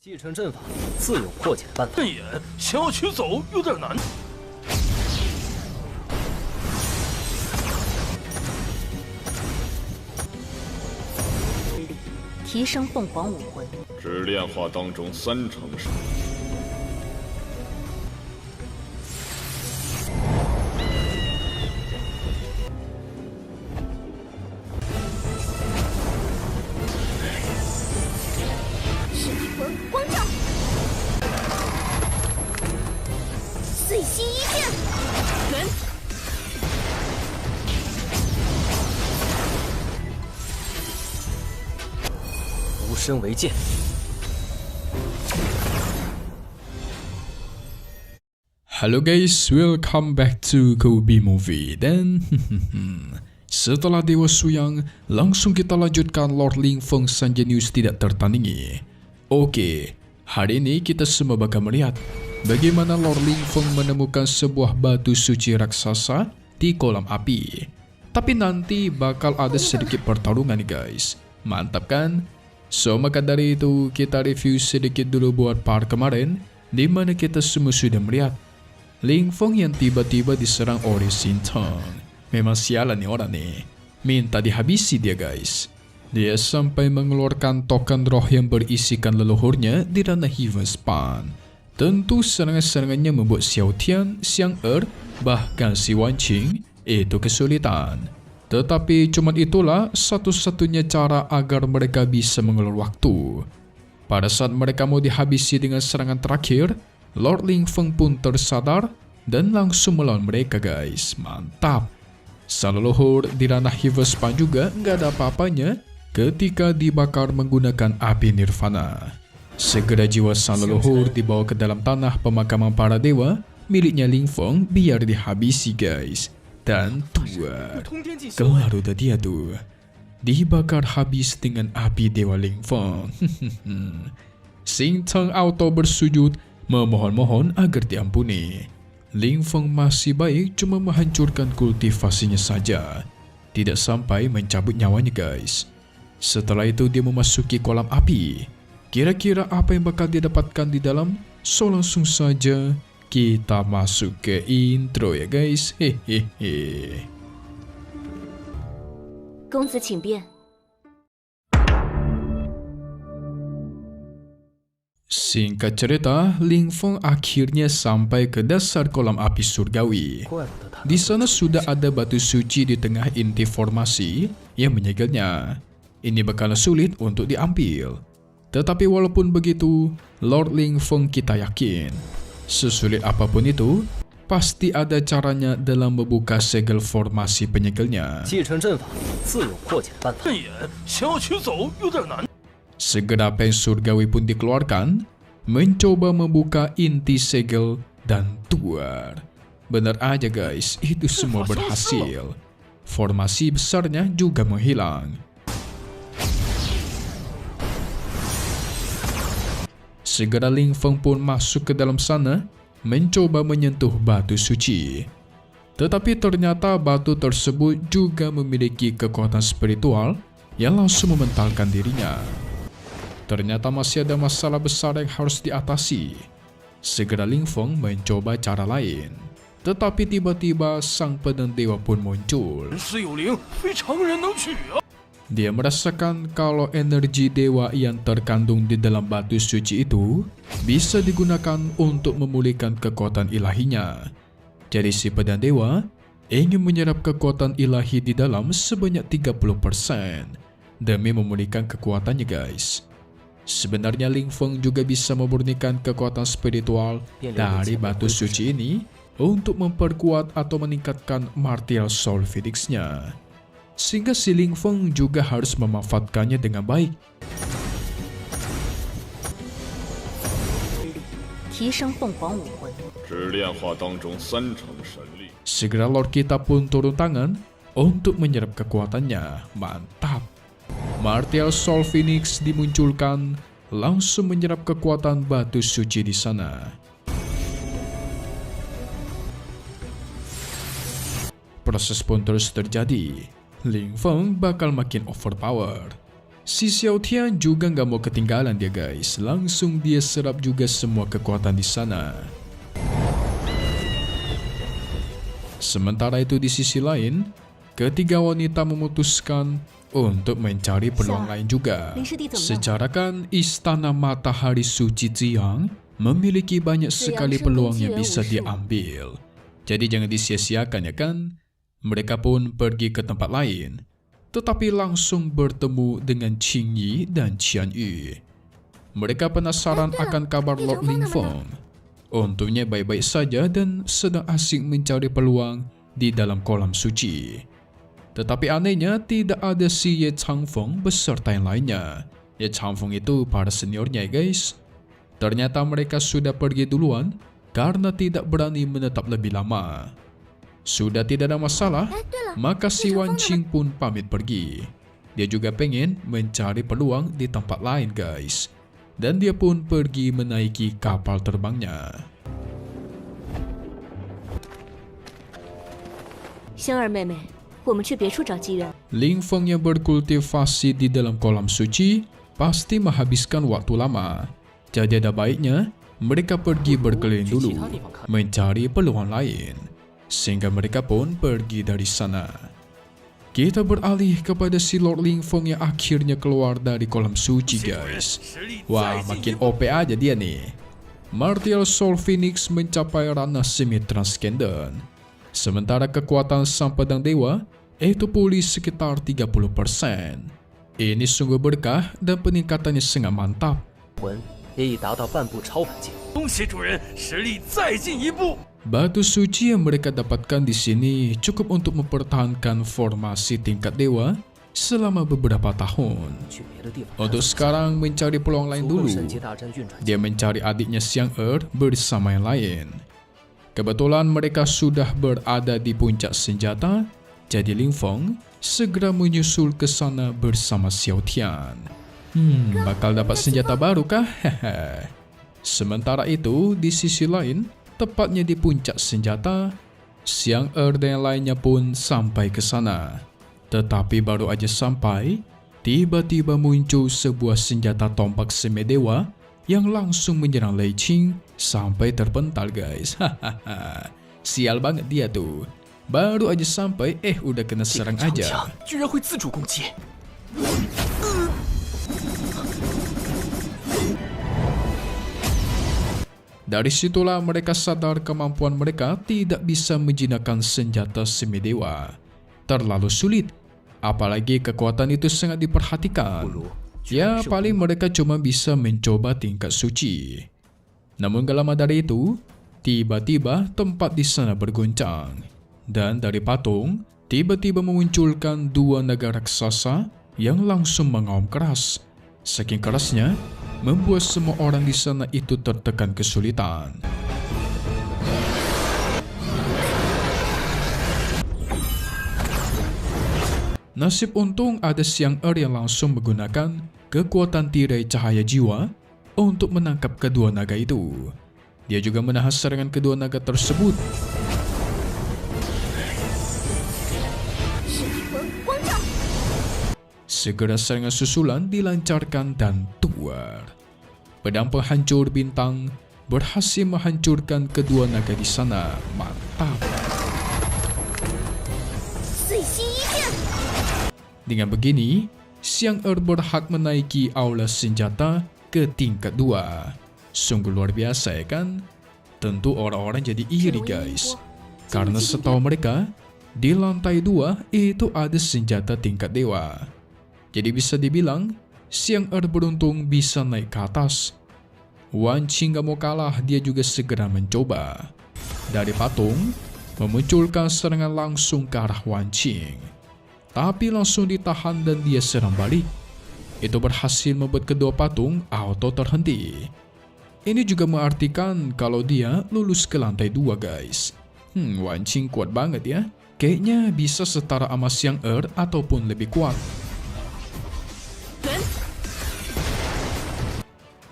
继承阵法自有破解的办法。阵眼想要取走有点难。提升凤凰武魂，只炼化当中30%神力。是一魂光照，碎心一剑，滚！无声为剑。Halo guys, welcome back to Kobe Movie. Dan setelah Dewa Suyang, langsung kita lanjutkan Lord Ling Feng Sanjay News tidak tertandingi. Oke, hari ini kita semua bakal melihat bagaimana Lord Ling Feng menemukan sebuah batu suci raksasa di kolam api. Tapi nanti bakal ada sedikit pertarungan nih guys. Mantap kan? So maka dari itu kita review sedikit dulu buat part kemarin, dimana kita semua sudah melihat Ling Feng yang tiba-tiba diserang oleh Xin Teng. Memang sialan nih orang nih. Minta dihabisi dia guys. Dia sampai mengeluarkan token roh yang berisikan leluhurnya di ranah Heaven Span. Tentu serangan-serangannya membuat Xiao Tian, Xiang Er, bahkan si Wan Qing itu kesulitan. Tetapi cuma itulah satu-satunya cara agar mereka bisa mengelur waktu. Pada saat mereka mau dihabisi dengan serangan terakhir, Lord Ling Feng pun tersadar dan langsung melawan mereka guys. Mantap. Sang leluhur di ranah Heaven Span juga nggak ada apa-apanya ketika dibakar menggunakan api nirvana. Segera jiwa sang leluhur dibawa ke dalam tanah pemakaman para dewa miliknya Ling Feng biar dihabisi guys. Dan tuar, kelar udah dia tuh. Dibakar habis dengan api dewa Ling Feng. Xin Teng auto bersujud memohon-mohon agar diampuni. Ling Feng masih baik cuma menghancurkan kultivasinya saja, tidak sampai mencabut nyawanya guys. Setelah itu dia memasuki kolam api. Kira-kira apa yang bakal didapatkan di dalam? So langsung saja kita masuk ke intro ya guys. Hehehe. 公子请便。 Singkat cerita, Ling Feng akhirnya sampai ke dasar kolam api surgawi. Di sana sudah ada batu suci di tengah inti formasi yang menyegelnya. Ini bakal sulit untuk diambil. Tetapi walaupun begitu, Lord Ling Feng kita yakin, sesulit apapun itu, pasti ada caranya dalam membuka segel formasi penyegelnya. 继承阵法自有破解的办法。阵眼想要取走有点难。 Segera pen surgawi pun dikeluarkan, mencoba membuka inti segel dan tuar. Benar aja guys, itu semua berhasil. Formasi besarnya juga menghilang. Segera Ling Feng pun masuk ke dalam sana, mencoba menyentuh batu suci. Tetapi ternyata batu tersebut juga memiliki kekuatan spiritual yang langsung mementalkan dirinya. Ternyata masih ada masalah besar yang harus diatasi. Segera Ling Feng mencoba cara lain. Tetapi tiba-tiba sang pedang dewa pun muncul. Dia merasakan kalau energi dewa yang terkandung di dalam batu suci itu bisa digunakan untuk memulihkan kekuatan ilahinya. Jadi si pedang dewa ingin menyerap kekuatan ilahi di dalam sebanyak 30% demi memulihkan kekuatannya guys. Sebenarnya Ling Feng juga bisa memurnikan kekuatan spiritual dari batu suci ini untuk memperkuat atau meningkatkan martial soul phoenix-nya. Sehingga si Ling Feng juga harus memanfaatkannya dengan baik. 提升凤凰武魂，只炼化当中30%神力。 Segera Lord kita pun turun tangan untuk menyerap kekuatannya. Mantap. Martial Soul Phoenix dimunculkan, langsung menyerap kekuatan batu suci di sana. Proses pun terus terjadi. Ling Feng bakal makin overpower. Si Xiao Tian juga nggak mau ketinggalan dia guys. Langsung dia serap juga semua kekuatan di sana. Sementara itu di sisi lain, ketiga wanita memutuskan untuk mencari peluang lain juga. Secara kan Istana Matahari Suci Ziyang memiliki banyak sekali peluang yang bisa diambil. Jadi jangan disia-siakan ya kan. Mereka pun pergi ke tempat lain, tetapi langsung bertemu dengan Qing Yi dan Qian Yu. Mereka penasaran akan kabar Lord Lingfeng. Untungnya baik-baik saja dan sedang asik mencari peluang di dalam kolam suci. Tetapi anehnya tidak ada si Ye Changfeng beserta yang lainnya. Ye Changfeng itu para seniornya guys. Ternyata mereka sudah pergi duluan karena tidak berani menetap lebih lama. Sudah tidak ada masalah, maka si Wan Qing pun pamit pergi. Dia juga pengen mencari peluang di tempat lain guys. Dan dia pun pergi menaiki kapal terbangnya. Lingfeng yang berkultivasi di dalam kolam suci pasti menghabiskan waktu lama. Jadi ada baiknya mereka pergi berkeliling dulu mencari peluang lain. Sehingga mereka pun pergi dari sana. Kita beralih kepada si Lord Lingfeng yang akhirnya keluar dari kolam suci guys. Wah, makin OP aja dia nih. Martial Soul Phoenix mencapai ranah semi-transcendent. Sementara kekuatan Sang Pedang Dewa itu pulih sekitar 30%. Ini sungguh berkah dan peningkatannya sangat mantap. 也已达到半步超凡境。恭喜主人，实力再进一步。 Batu suci yang mereka dapatkan di sini cukup untuk mempertahankan formasi tingkat dewa selama beberapa tahun. Untuk sekarang mencari peluang lain dulu. Dia mencari adiknya Xiang bersama yang lain. Kebetulan mereka sudah berada di puncak senjata, jadi Lingfeng segera menyusul ke sana bersama Xiao Tian. Bakal dapat senjata baru kah? Sementara itu, di sisi lain, tepatnya di puncak senjata, Xiang dan yang lainnya pun sampai ke sana. Tetapi baru aja sampai, tiba-tiba muncul sebuah senjata tombak semidewa yang langsung menyerang Lei Qing sampai terpental guys. Sial banget dia tuh. Baru aja sampai, udah kena serang aja. 居然会自主攻击。 Dari situlah mereka sadar kemampuan mereka tidak bisa menjinakkan senjata semidewa. Terlalu sulit, apalagi kekuatan itu sangat diperhatikan. Ya, paling mereka cuma bisa mencoba tingkat suci. Namun gak lama dari itu, tiba-tiba tempat di sana berguncang. Dan dari patung, tiba-tiba memunculkan dua naga raksasa yang langsung mengaum keras. Saking kerasnya, membuat semua orang di sana itu tertekan kesulitan. Nasib untung ada Xiang yang langsung menggunakan kekuatan tirai cahaya jiwa untuk menangkap kedua naga itu. Dia juga menahan serangan kedua naga tersebut. Segera serangan susulan dilancarkan dan tuar. Pedang penghancur bintang berhasil menghancurkan kedua naga di sana. Mantap. Dengan begini, Xiang berhak menaiki aula senjata ke tingkat 2. Sungguh luar biasa ya kan? Tentu orang-orang jadi iri guys. Karena setahu mereka, di lantai 2 itu ada senjata tingkat dewa. Jadi bisa dibilang, Xiang beruntung bisa naik ke atas. Wan Qing gak mau kalah, dia juga segera mencoba. Dari patung, memunculkan serangan langsung ke arah Wan Qing. Tapi langsung ditahan dan dia serang balik. Itu berhasil membuat kedua patung auto terhenti. Ini juga mengartikan kalau dia lulus ke lantai 2 guys. Wan Qing kuat banget ya. Kayaknya bisa setara sama Xiang ataupun lebih kuat.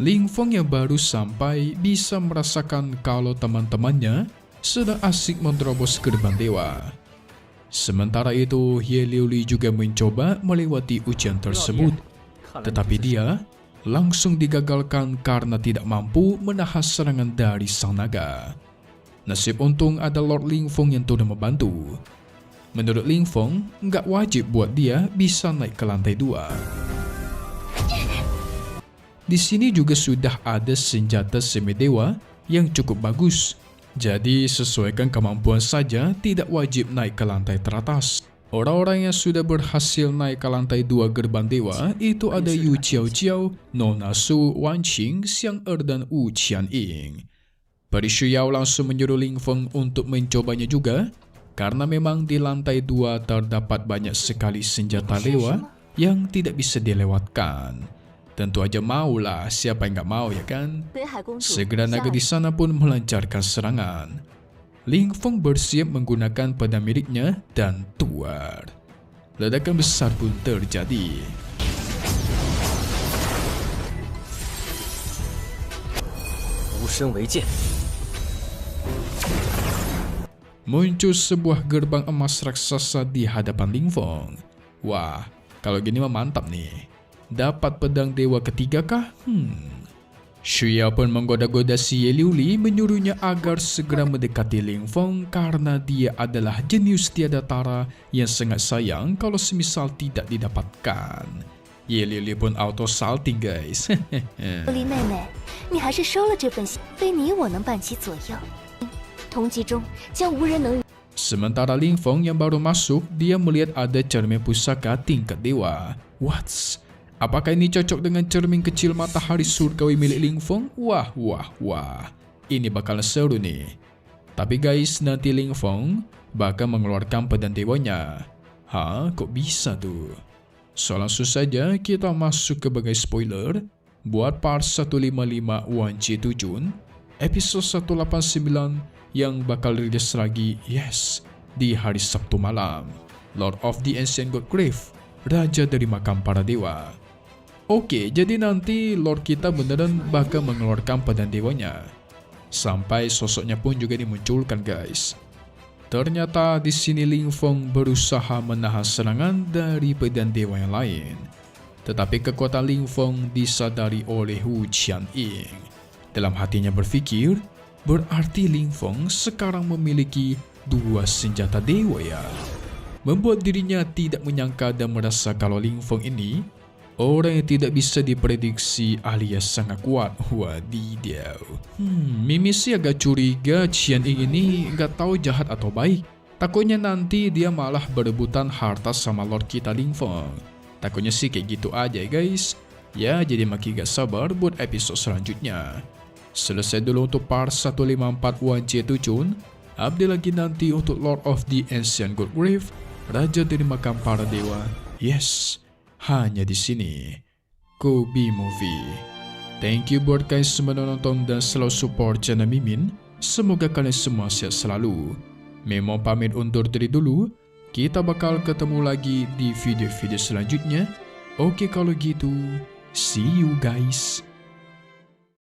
Lingfeng yang baru sampai bisa merasakan kalau teman-temannya sedang asik menerobos gerbang dewa. Sementara itu, Ye Liuli juga mencoba melewati ujian tersebut. Tetapi dia langsung digagalkan karena tidak mampu menahan serangan dari sang naga. Nasib untung ada Lord Lingfeng yang turut membantu. Menurut Lingfeng, nggak wajib buat dia bisa naik ke lantai 2. Di sini juga sudah ada senjata semidewa yang cukup bagus. Jadi sesuaikan kemampuan saja, tidak wajib naik ke lantai teratas. Orang-orang yang sudah berhasil naik ke lantai 2 gerbang dewa itu ada Yu Qiao, Nona Su, Wan Qing, Xiang dan Wu Qianying. Peri Shuyao langsung menyuruh Lingfeng untuk mencobanya juga, karena memang di lantai 2 terdapat banyak sekali senjata dewa yang tidak bisa dilewatkan. Tentu aja maulah, siapa yang nggak mau ya kan? Segera naga di sana pun melancarkan serangan. Lingfeng bersiap menggunakan pedang miliknya dan tuar. Ledakan besar pun terjadi. Muncul sebuah gerbang emas raksasa di hadapan Lingfeng. Wah, kalau gini mah mantap nih. Dapat pedang dewa ketiga kah? Shuyao pun menggoda-goda si Ye Liuli, menyuruhnya agar segera mendekati Lingfeng karena dia adalah jenius tiada tara yang sangat sayang kalau semisal tidak didapatkan. Ye Liuli pun auto salting guys. 丽妹妹，你还是收了这份心，非你我能伴其左右。同级中将无人能。 Sementara Lingfeng yang baru masuk, dia melihat ada cermin pusaka tingkat dewa. What's? Apakah ini cocok dengan cermin kecil matahari surgawi milik Lingfeng? Wah. Ini bakalan seru nih. Tapi guys, nanti Lingfeng bakal mengeluarkan pedang dewanya. Kok bisa tuh? So langsung saja kita masuk ke bagai spoiler buat part 155 Wan Ji Tujun, episode 189 yang bakal rilis lagi, di hari Sabtu malam. Lord of the Ancient God Grave, Raja dari Makam Para Dewa. Oke, jadi nanti Lord kita beneran bakal mengeluarkan pedang dewanya. Sampai sosoknya pun juga dimunculkan guys. Ternyata di sini Lingfeng berusaha menahan serangan dari pedang dewa yang lain. Tetapi kekuatan Lingfeng disadari oleh Wu Qianying. Dalam hatinya berpikir, berarti Lingfeng sekarang memiliki 2 senjata dewa ya. Membuat dirinya tidak menyangka dan merasa kalau Lingfeng ini orang yang tidak bisa diprediksi alias sangat kuat. Wadidaw. Mimi sih agak curiga Qianying ini nggak tahu jahat atau baik. Takutnya nanti dia malah berebutan harta sama Lord kita Lingfeng. Takutnya sih kayak gitu aja guys. Ya, jadi makin gak sabar buat episode selanjutnya. Selesai dulu untuk part 154 Wan Ji Tujun. Update lagi nanti untuk Lord of the Ancient God Grave, Raja dari Makam Para Dewa. Hanya di sini, Kobi Movie. Thank you buat guys semua nonton dan selalu support channel Mimin. Semoga kalian semua sehat selalu. Memang pamit undur diri dulu. Kita bakal ketemu lagi di video-video selanjutnya. Oke kalau gitu, see you guys.